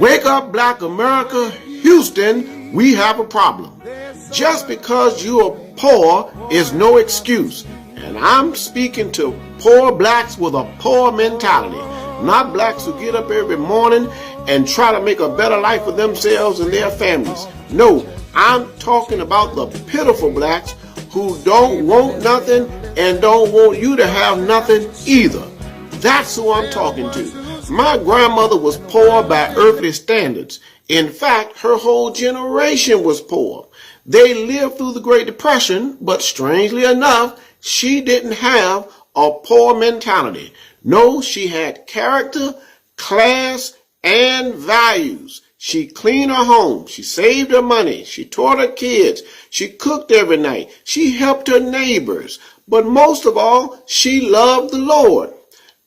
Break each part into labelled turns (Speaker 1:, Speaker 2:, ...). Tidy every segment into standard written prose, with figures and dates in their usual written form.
Speaker 1: Wake up, Black America. Houston, we have a problem. Just because you are poor is no excuse. And I'm speaking to poor blacks with a poor mentality. Not blacks who get up every morning and try to make a better life for themselves and their families. No, I'm talking about the pitiful blacks who don't want nothing and don't want you to have nothing either. That's who I'm talking to. My grandmother was poor by earthly standards. In fact, her whole generation was poor. They lived through the Great Depression, but strangely enough, she didn't have a poor mentality. No, she had character, class, and values. She cleaned her home. She saved her money. She taught her kids. She cooked every night. She helped her neighbors. But most of all, she loved the Lord.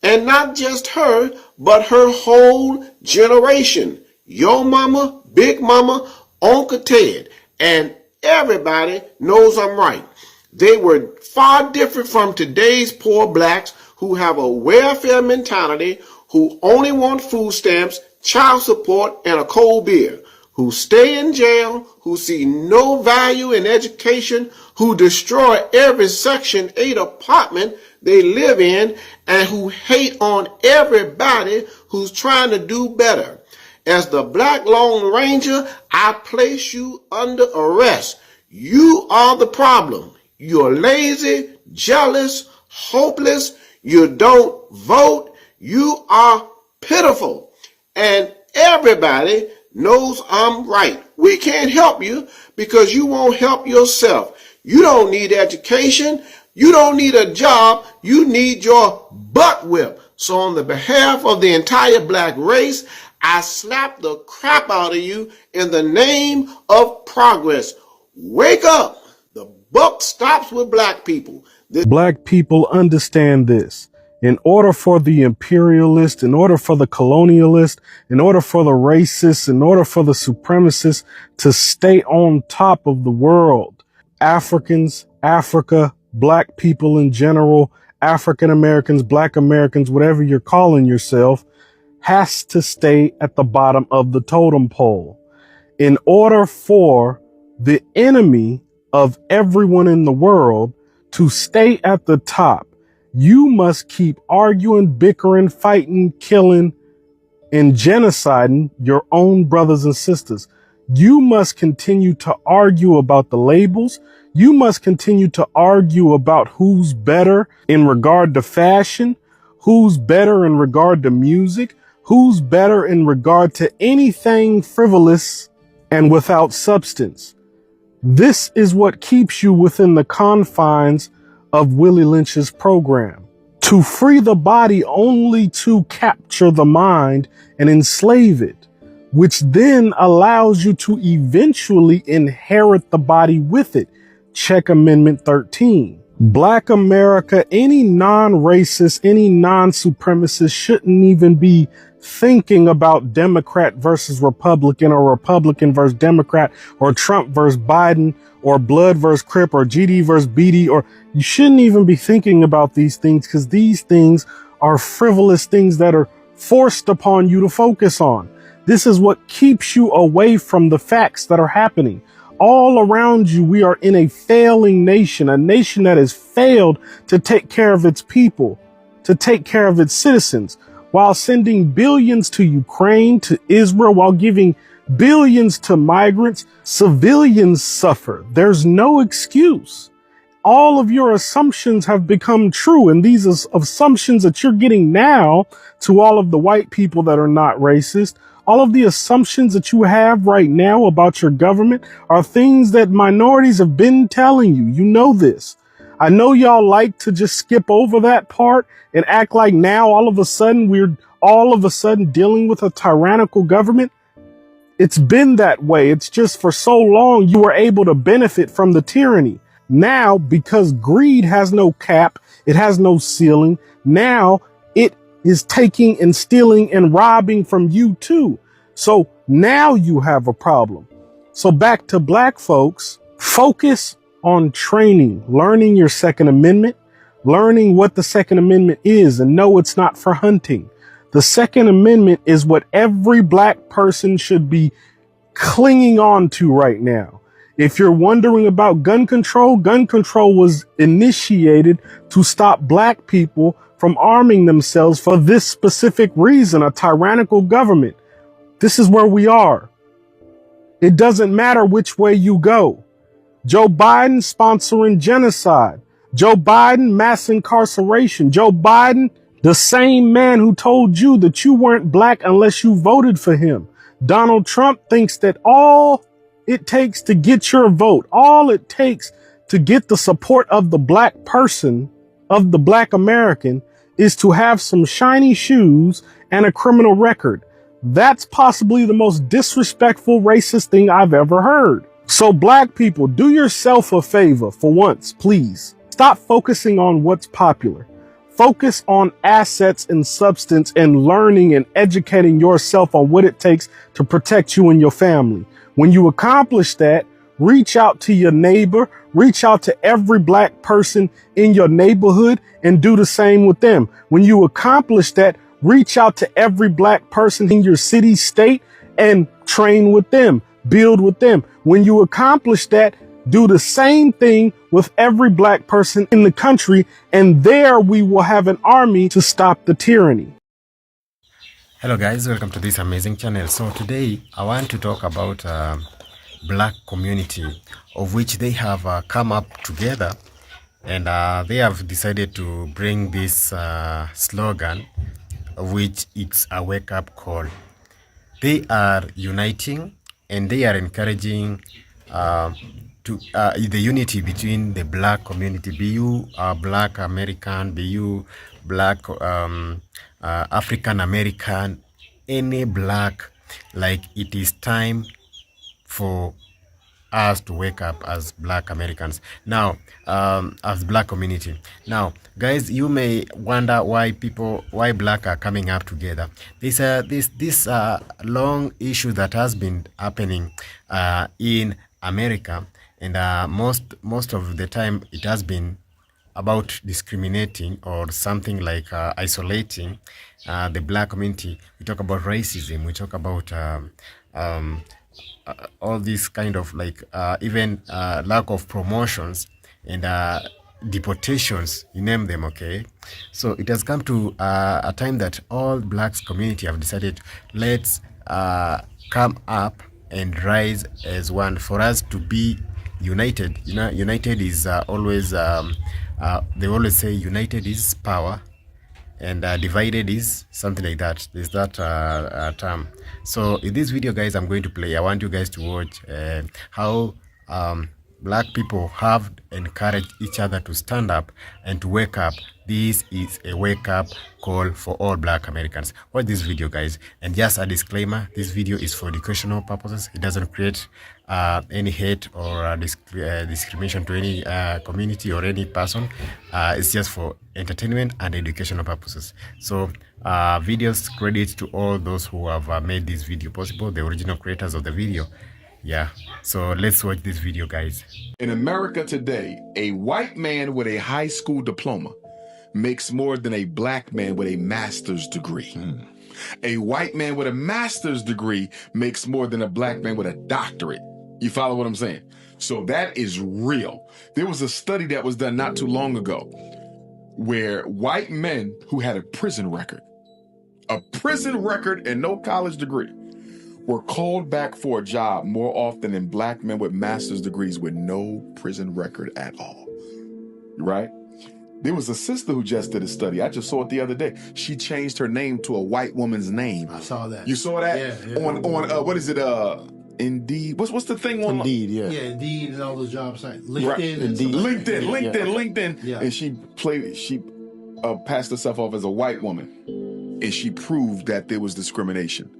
Speaker 1: And not just her, but her whole generation. Your mama, Big Mama, Uncle Ted, and everybody knows I'm right. They were far different from today's poor blacks who have a welfare mentality, who only want food stamps, child support, and a cold beer, who stay in jail, who see no value in education, who destroy every Section 8 apartment they live in, and who hate on everybody who's trying to do better. As the Black Lone Ranger, I place you under arrest. You are the problem. You're lazy, jealous, hopeless. You don't vote. You are pitiful. And everybody knows I'm right. We can't help you because you won't help yourself. You don't need education. You don't need a job. You need your butt whipped. So on the behalf of the entire black race, I slap the crap out of you in the name of progress. Wake up. The buck stops with black people.
Speaker 2: Black people understand this. In order for the imperialist, in order for the colonialist, in order for the racist, in order for the supremacists to stay on top of the world, Africans, Africa, black people in general, African Americans, black Americans, whatever you're calling yourself, has to stay at the bottom of the totem pole. In order for the enemy of everyone in the world to stay at the top, you must keep arguing, bickering, fighting, killing, and genociding your own brothers and sisters. You must continue to argue about the labels. You must continue to argue about who's better in regard to fashion, who's better in regard to music, who's better in regard to anything frivolous and without substance. This is what keeps you within the confines of Willie Lynch's program. To free the body only to capture the mind and enslave it, which then allows you to eventually inherit the body with it. Check Amendment 13. Black America, any non-racist, any non-supremacist shouldn't even be thinking about Democrat versus Republican or Republican versus Democrat or Trump versus Biden or Blood versus Crip or GD versus BD, or you shouldn't even be thinking about these things because these things are frivolous things that are forced upon you to focus on. This is what keeps you away from the facts that are happening. All around you, we are in a failing nation, a nation that has failed to take care of its people, to take care of its citizens, while sending billions to Ukraine, to Israel, while giving billions to migrants. Civilians suffer. There's no excuse. All of your assumptions have become true, and these assumptions that you're getting now to all of the white people that are not racist, all of the assumptions that you have right now about your government are things that minorities have been telling you. You know this. I know y'all like to just skip over that part and act like now all of a sudden we're all of a sudden dealing with a tyrannical government. It's been that way. It's just for so long you were able to benefit from the tyranny. Now, because greed has no cap, it has no ceiling, now it is taking and stealing and robbing from you too. So now you have a problem. So back to black folks, focus on training, learning your Second Amendment, learning what the Second Amendment is, and no, it's not for hunting. The Second Amendment is what every black person should be clinging on to right now. If you're wondering about gun control was initiated to stop black people from arming themselves for this specific reason, a tyrannical government. This is where we are. It doesn't matter which way you go. Joe Biden sponsoring genocide. Joe Biden mass incarceration. Joe Biden, the same man who told you that you weren't black unless you voted for him. Donald Trump thinks that all it takes to get your vote, all it takes to get the support of the black person, of the black American, is to have some shiny shoes and a criminal record. That's possibly the most disrespectful, racist thing I've ever heard. So black people, do yourself a favor for once, please. Stop focusing on what's popular. Focus on assets and substance and learning and educating yourself on what it takes to protect you and your family. When you accomplish that, reach out to your neighbor, reach out to every black person in your neighborhood and do the same with them. When you accomplish that, reach out to every black person in your city, state, and train with them, build with them. When you accomplish that, do the same thing with every black person in the country, and there we will have an army to stop the tyranny.
Speaker 3: Hello guys, welcome to this amazing channel. So today I want to talk about black community, of which they have come up together, and they have decided to bring this slogan, of which it's a wake-up call. They are uniting and they are encouraging the unity between the black community, be you black American, be you black African American, any black. Like, it is time for us to wake up as black Americans now, as black community. Now guys, you may wonder why black are coming up together. This long issue that has been happening in America, and most of the time it has been about discriminating or something like isolating the black community. We talk about racism, we talk about all these kind of like even lack of promotions and deportations, you name them. Okay, so it has come to a time that all blacks community have decided, let's come up and rise as one, for us to be united. You know, united is always they always say united is power and divided is something like that. There's that term. So in this video, guys, I want you guys to watch how black people have encouraged each other to stand up and to wake up. This is a wake-up call for all black Americans. Watch this video, guys. And just a disclaimer, this video is for educational purposes. It doesn't create any hate or discrimination to any community or any person. It's just for entertainment and educational purposes. So videos credit to all those who have made this video possible, the original creators of the video. Yeah, so let's watch this video, guys.
Speaker 4: In America today, a white man with a high school diploma makes more than a black man with a master's degree. A white man with a master's degree makes more than a black man with a doctorate. You follow what I'm saying? So that is real. There was a study that was done not too long ago where white men who had a prison record and no college degree, were called back for a job more often than black men with master's degrees with no prison record at all. Right? There was a sister who just did a study. I just saw it the other day. She changed her name to a white woman's name.
Speaker 5: I saw that.
Speaker 4: You saw that?
Speaker 5: Yeah.
Speaker 4: On what is it? Indeed. What's the thing on?
Speaker 5: Indeed, yeah. Yeah, Indeed and all those job sites. LinkedIn.
Speaker 4: Right.
Speaker 5: Indeed.
Speaker 4: LinkedIn.
Speaker 5: Yeah.
Speaker 4: And she passed herself off as a white woman, and she proved that there was discrimination.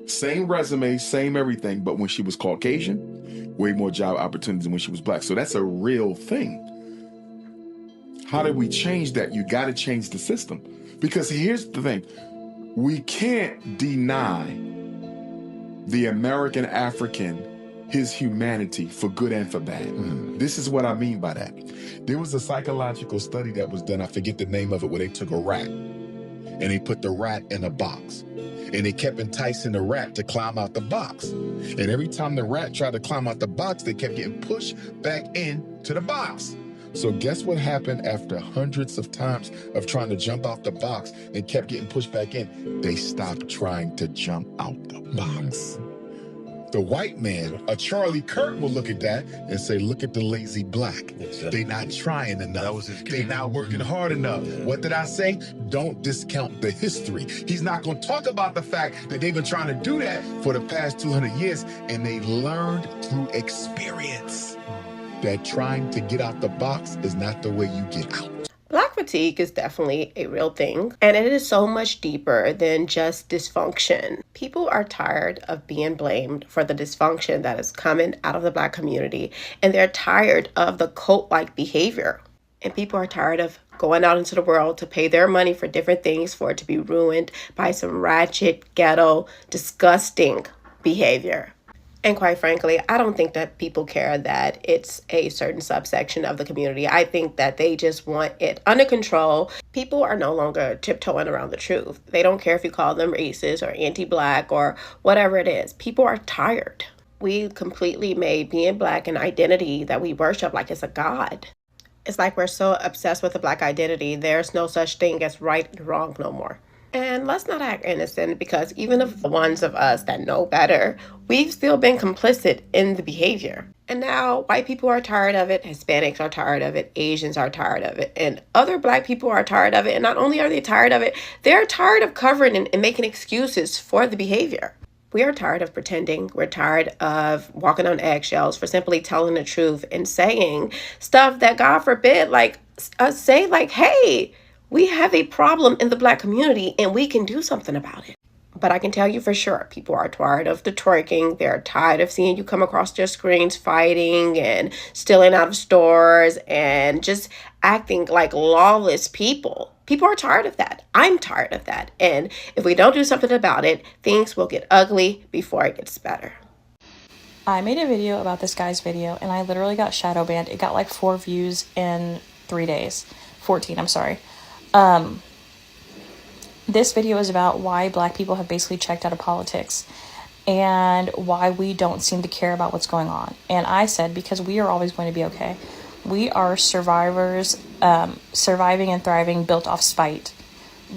Speaker 4: Same resume, same everything, but when she was Caucasian, way more job opportunities than when she was black. So that's a real thing. How do we change that? You got to change the system. Because here's the thing. We can't deny the American African his humanity for good and for bad. This is what I mean by that. There was a psychological study that was done. I forget the name of it, where they took a rat and they put the rat in a box. And they kept enticing the rat to climb out the box. And every time the rat tried to climb out the box, they kept getting pushed back into the box. So guess what happened after hundreds of times of trying to jump out the box and kept getting pushed back in? They stopped trying to jump out the box. The white man, a Charlie Kirk, will look at that and say, look at the lazy black. They not trying enough. They not working hard enough. What did I say? Don't discount the history. He's not going to talk about the fact that they've been trying to do that for the past 200 years, and they learned through experience that trying to get out the box is not the way you get out.
Speaker 6: Black fatigue is definitely a real thing, and it is so much deeper than just dysfunction. People are tired of being blamed for the dysfunction that is coming out of the Black community, and they're tired of the cult-like behavior. And people are tired of going out into the world to pay their money for different things for it to be ruined by some ratchet, ghetto, disgusting behavior. And quite frankly, I don't think that people care that it's a certain subsection of the community. I think that they just want it under control. People are no longer tiptoeing around the truth. They don't care if you call them racist or anti-Black or whatever it is. People are tired. We completely made being Black an identity that we worship like it's a god. It's like we're so obsessed with the Black identity, there's no such thing as right and wrong no more. And let's not act innocent, because even of the ones of us that know better, we've still been complicit in the behavior. And now white people are tired of it, Hispanics are tired of it, Asians are tired of it, and other Black people are tired of it. And not only are they tired of it, they're tired of covering and making excuses for the behavior. We are tired of pretending. We're tired of walking on eggshells for simply telling the truth and saying stuff that, God forbid, like us say like, hey, we have a problem in the Black community and we can do something about it. But I can tell you for sure, people are tired of the twerking. They're tired of seeing you come across their screens fighting and stealing out of stores and just acting like lawless people. People are tired of that. I'm tired of that. And if we don't do something about it, things will get ugly before it gets better.
Speaker 7: I made a video about this guy's video and I literally got shadow banned. It got like 4 views in 3 days. 14, I'm sorry. This video is about why Black people have basically checked out of politics and why we don't seem to care about what's going on. And I said, because we are always going to be okay. We are survivors, surviving and thriving, built off spite.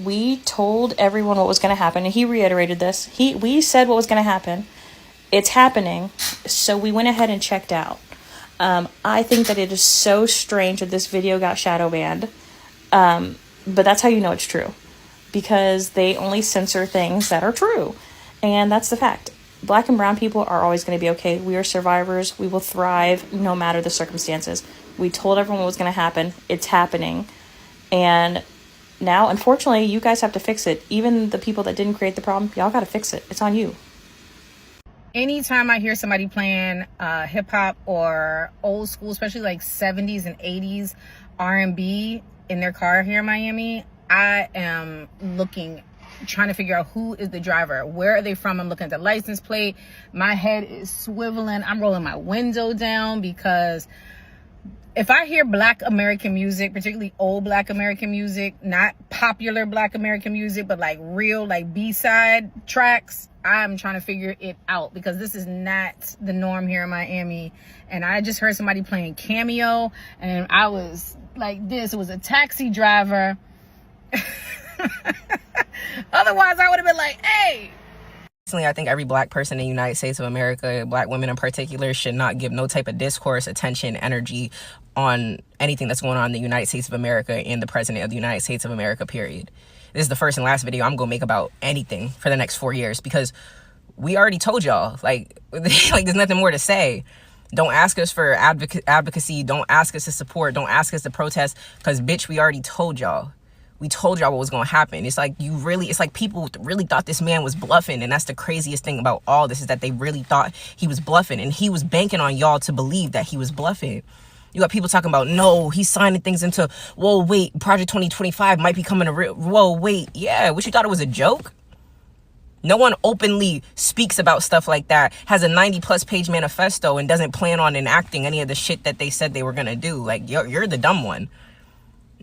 Speaker 7: We told everyone what was going to happen, and he reiterated this. We said what was going to happen. It's happening, so we went ahead and checked out. I think that it is so strange that this video got shadow banned. But that's how you know it's true, because they only censor things that are true. And that's the fact. Black and brown people are always going to be okay. We are survivors. We will thrive no matter the circumstances. We told everyone what was going to happen. It's happening. And now, unfortunately, you guys have to fix it. Even the people that didn't create the problem, y'all got to fix it. It's on you.
Speaker 8: Anytime I hear somebody playing hip hop or old school, especially like 70s and 80s R&B in their car here in Miami, I am trying to figure out who is the driver. Where are they from? I'm looking at the license plate. My head is swiveling. I'm rolling my window down, because if I hear Black American music, particularly old Black American music, not popular Black American music, but like real, like B-side tracks, I'm trying to figure it out, because this is not the norm here in Miami. And I just heard somebody playing Cameo, and I was like this. It was a taxi driver. Otherwise, I would have been like, hey.
Speaker 9: Personally, I think every Black person in the United States of America, Black women in particular, should not give no type of discourse, attention, energy on anything that's going on in the United States of America and the President of the United States of America, period. This is the first and last video I'm going to make about anything for the next 4 years, because we already told y'all, like there's nothing more to say. Don't ask us for advocacy. Don't ask us to support. Don't ask us to protest, because, bitch, we already told y'all. We told y'all what was going to happen. It's like people really thought this man was bluffing. And that's the craziest thing about all this, is that they really thought he was bluffing. And he was banking on y'all to believe that he was bluffing. You got people talking about, no, he's signing things into, whoa, wait, Project 2025 might be coming to real. Whoa, wait. Yeah, what, you thought it was a joke? No one openly speaks about stuff like that, has a 90-plus page manifesto, and doesn't plan on enacting any of the shit that they said they were going to do. Like, you're the dumb one.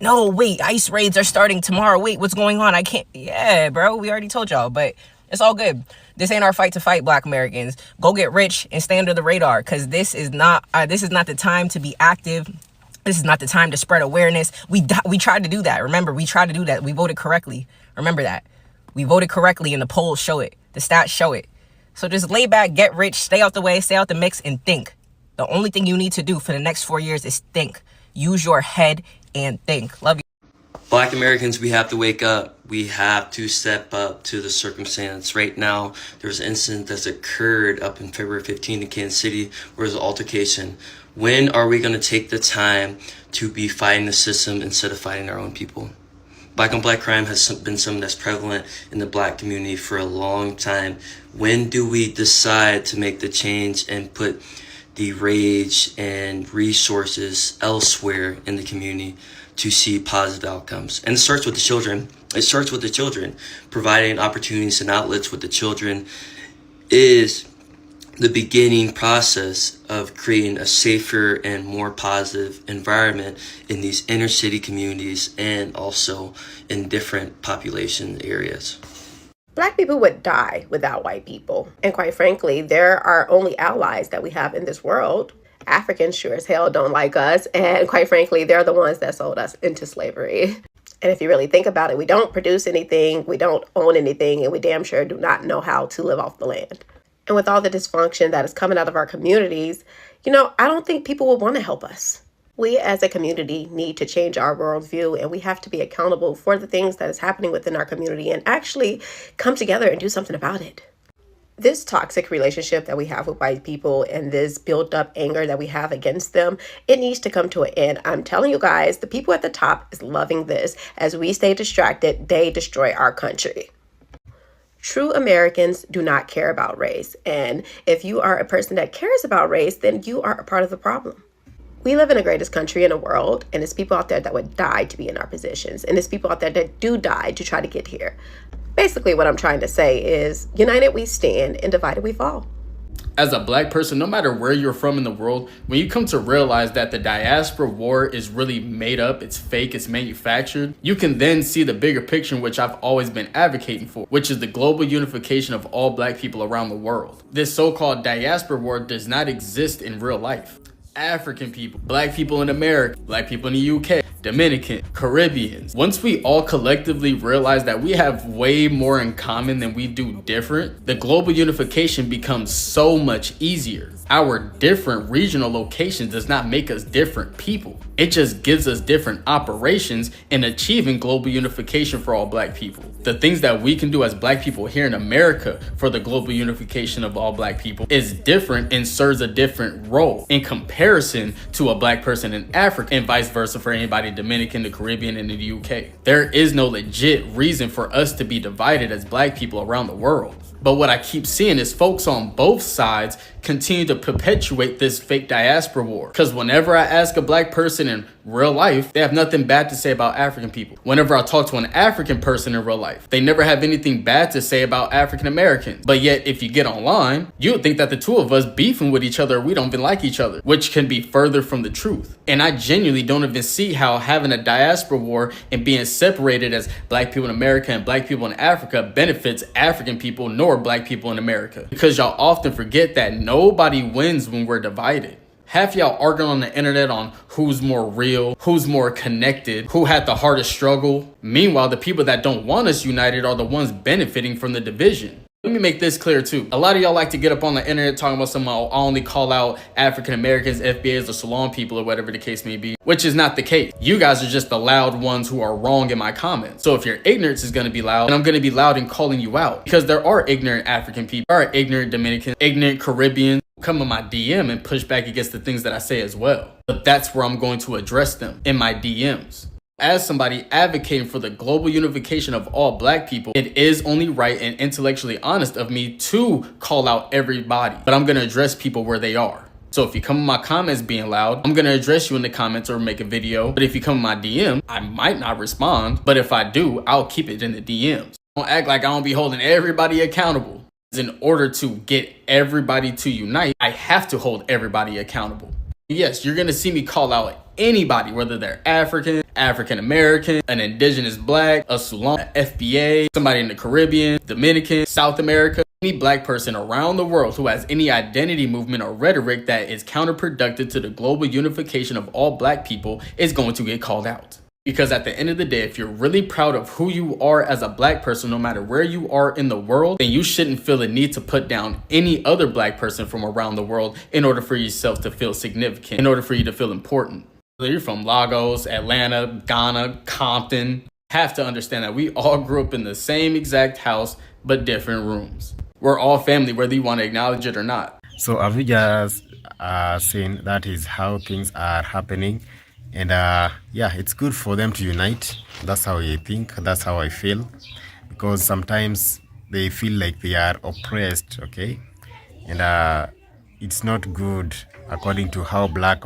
Speaker 9: No, wait, ICE raids are starting tomorrow. Wait, what's going on? I can't. Yeah, bro, we already told y'all, but it's all good. This ain't our fight to fight, Black Americans. Go get rich and stay under the radar, because this is not the time to be active. This is not the time to spread awareness. We tried to do that. Remember, we tried to do that. We voted correctly. Remember that. We voted correctly and the polls show it. The stats show it. So just lay back, get rich, stay out the way, stay out the mix, and think. The only thing you need to do for the next 4 years is think. Use your head and think. Love you.
Speaker 10: Black Americans, we have to wake up. We have to step up to the circumstance. Right now, there's an incident that's occurred up in February 15th in Kansas City where there's an altercation. When are we going to take the time to be fighting the system instead of fighting our own people? Black on black crime has been something that's prevalent in the Black community for a long time. When do we decide to make the change and put the rage and resources elsewhere in the community to see positive outcomes? And it starts with the children. It starts with the children. Providing opportunities and outlets with the children is the beginning process of creating a safer and more positive environment in these inner city communities and also in different population areas.
Speaker 6: Black people would die without white people. And quite frankly, they're our only allies that we have in this world. Africans sure as hell don't like us. And quite frankly, they're the ones that sold us into slavery. And if you really think about it, we don't produce anything, we don't own anything, and we damn sure do not know how to live off the land. And with all the dysfunction that is coming out of our communities, I don't think people will want to help us. We as a community need to change our worldview, and we have to be accountable for the things that is happening within our community and actually come together and do something about it. This toxic relationship that we have with white people and this built up anger that we have against them, it needs to come to an end. I'm telling you guys, the people at the top is loving this. As we stay distracted, they destroy our country. True Americans do not care about race. And if you are a person that cares about race, then you are a part of the problem. We live in the greatest country in the world, and there's people out there that would die to be in our positions. And there's people out there that do die to try to get here. Basically, what I'm trying to say is, united we stand and divided we fall.
Speaker 11: As a Black person, no matter where you're from in the world, when you come to realize that the diaspora war is really made up, it's fake, it's manufactured, you can then see the bigger picture, which I've always been advocating for, which is the global unification of all Black people around the world. This so-called diaspora war does not exist in real life. African people, Black people in America, Black people in the UK, Dominican, Caribbeans. Once we all collectively realize that we have way more in common than we do different, the global unification becomes so much easier. Our different regional locations does not make us different people. It just gives us different operations in achieving global unification for all Black people. The things that we can do as Black people here in America for the global unification of all Black people is different and serves a different role in comparison to a Black person in Africa and vice versa for anybody Dominican, the Caribbean, and the UK. There is no legit reason for us to be divided as Black people around the world. But what I keep seeing is folks on both sides continue to perpetuate this fake diaspora war. Because whenever I ask a Black person in real life, they have nothing bad to say about African people. Whenever I talk to an African person in real life, they never have anything bad to say about African Americans. But yet, if you get online, you would think that the two of us beefing with each other, we don't even like each other, which can be further from the truth. And I genuinely don't even see how having a diaspora war and being separated as Black people in America and Black people in Africa benefits African people nor Black people in America. Because y'all often forget that nobody wins when we're divided. Half y'all arguing on the internet on who's more real, who's more connected, who had the hardest struggle. Meanwhile, the people that don't want us united are the ones benefiting from the division. Let me make this clear too. A lot of y'all like to get up on the internet talking about some I'll only call out African Americans, FBAs, or Salon people, or whatever the case may be, which is not the case. You guys are just the loud ones who are wrong in my comments. So if your ignorance is going to be loud, then I'm going to be loud in calling you out, because there are ignorant African people, there are ignorant Dominicans, ignorant Caribbeans. Come in my DM and push back against the things that I say as well. But that's where I'm going to address them, in my DMs. As somebody advocating for the global unification of all Black people, it is only right and intellectually honest of me to call out everybody. But I'm going to address people where they are. So if you come in my comments being loud, I'm going to address you in the comments or make a video. But if you come in my DM, I might not respond. But if I do, I'll keep it in the DMs. Don't act like I don't be holding everybody accountable. In order to get everybody to unite, I have to hold everybody accountable. Yes, you're gonna see me call out anybody, whether they're African, African American, an indigenous black, a Sulan, FBA, somebody in the Caribbean, Dominican, South America. Any black person around the world who has any identity movement or rhetoric that is counterproductive to the global unification of all black people is going to get called out. Because at the end of the day, if you're really proud of who you are as a black person, no matter where you are in the world, then you shouldn't feel the need to put down any other black person from around the world in order for yourself to feel significant, in order for you to feel important. Whether you're from Lagos, Atlanta, Ghana, Compton, have to understand that we all grew up in the same exact house, but different rooms. We're all family, whether you want to acknowledge it or not.
Speaker 3: So have you just seen that is how things are happening? And yeah, it's good for them to unite. That's how I think. That's how I feel. Because sometimes they feel like they are oppressed, okay? And it's not good according to how black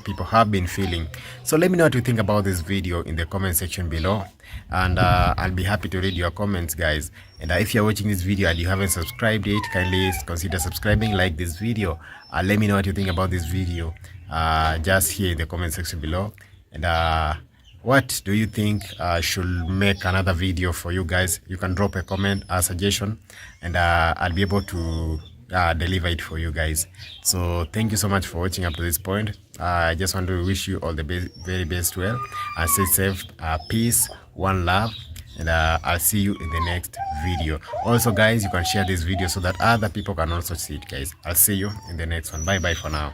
Speaker 3: people have been feeling. So let me know what you think about this video in the comment section below. And I'll be happy to read your comments, guys. And if you're watching this video and you haven't subscribed yet, kindly consider subscribing, like this video. Let me know what you think about this video. Just here in the comment section below. And what do you think should make another video for you guys? You can drop a comment, a suggestion, and I'll be able to deliver it for you guys. So thank you so much for watching up to this point. I just want to wish you all the very best well, and stay safe. Peace, one love, and I'll see you in the next video. Also guys, you can share this video so that other people can also see it, guys. I'll see you in the next one. Bye bye for now.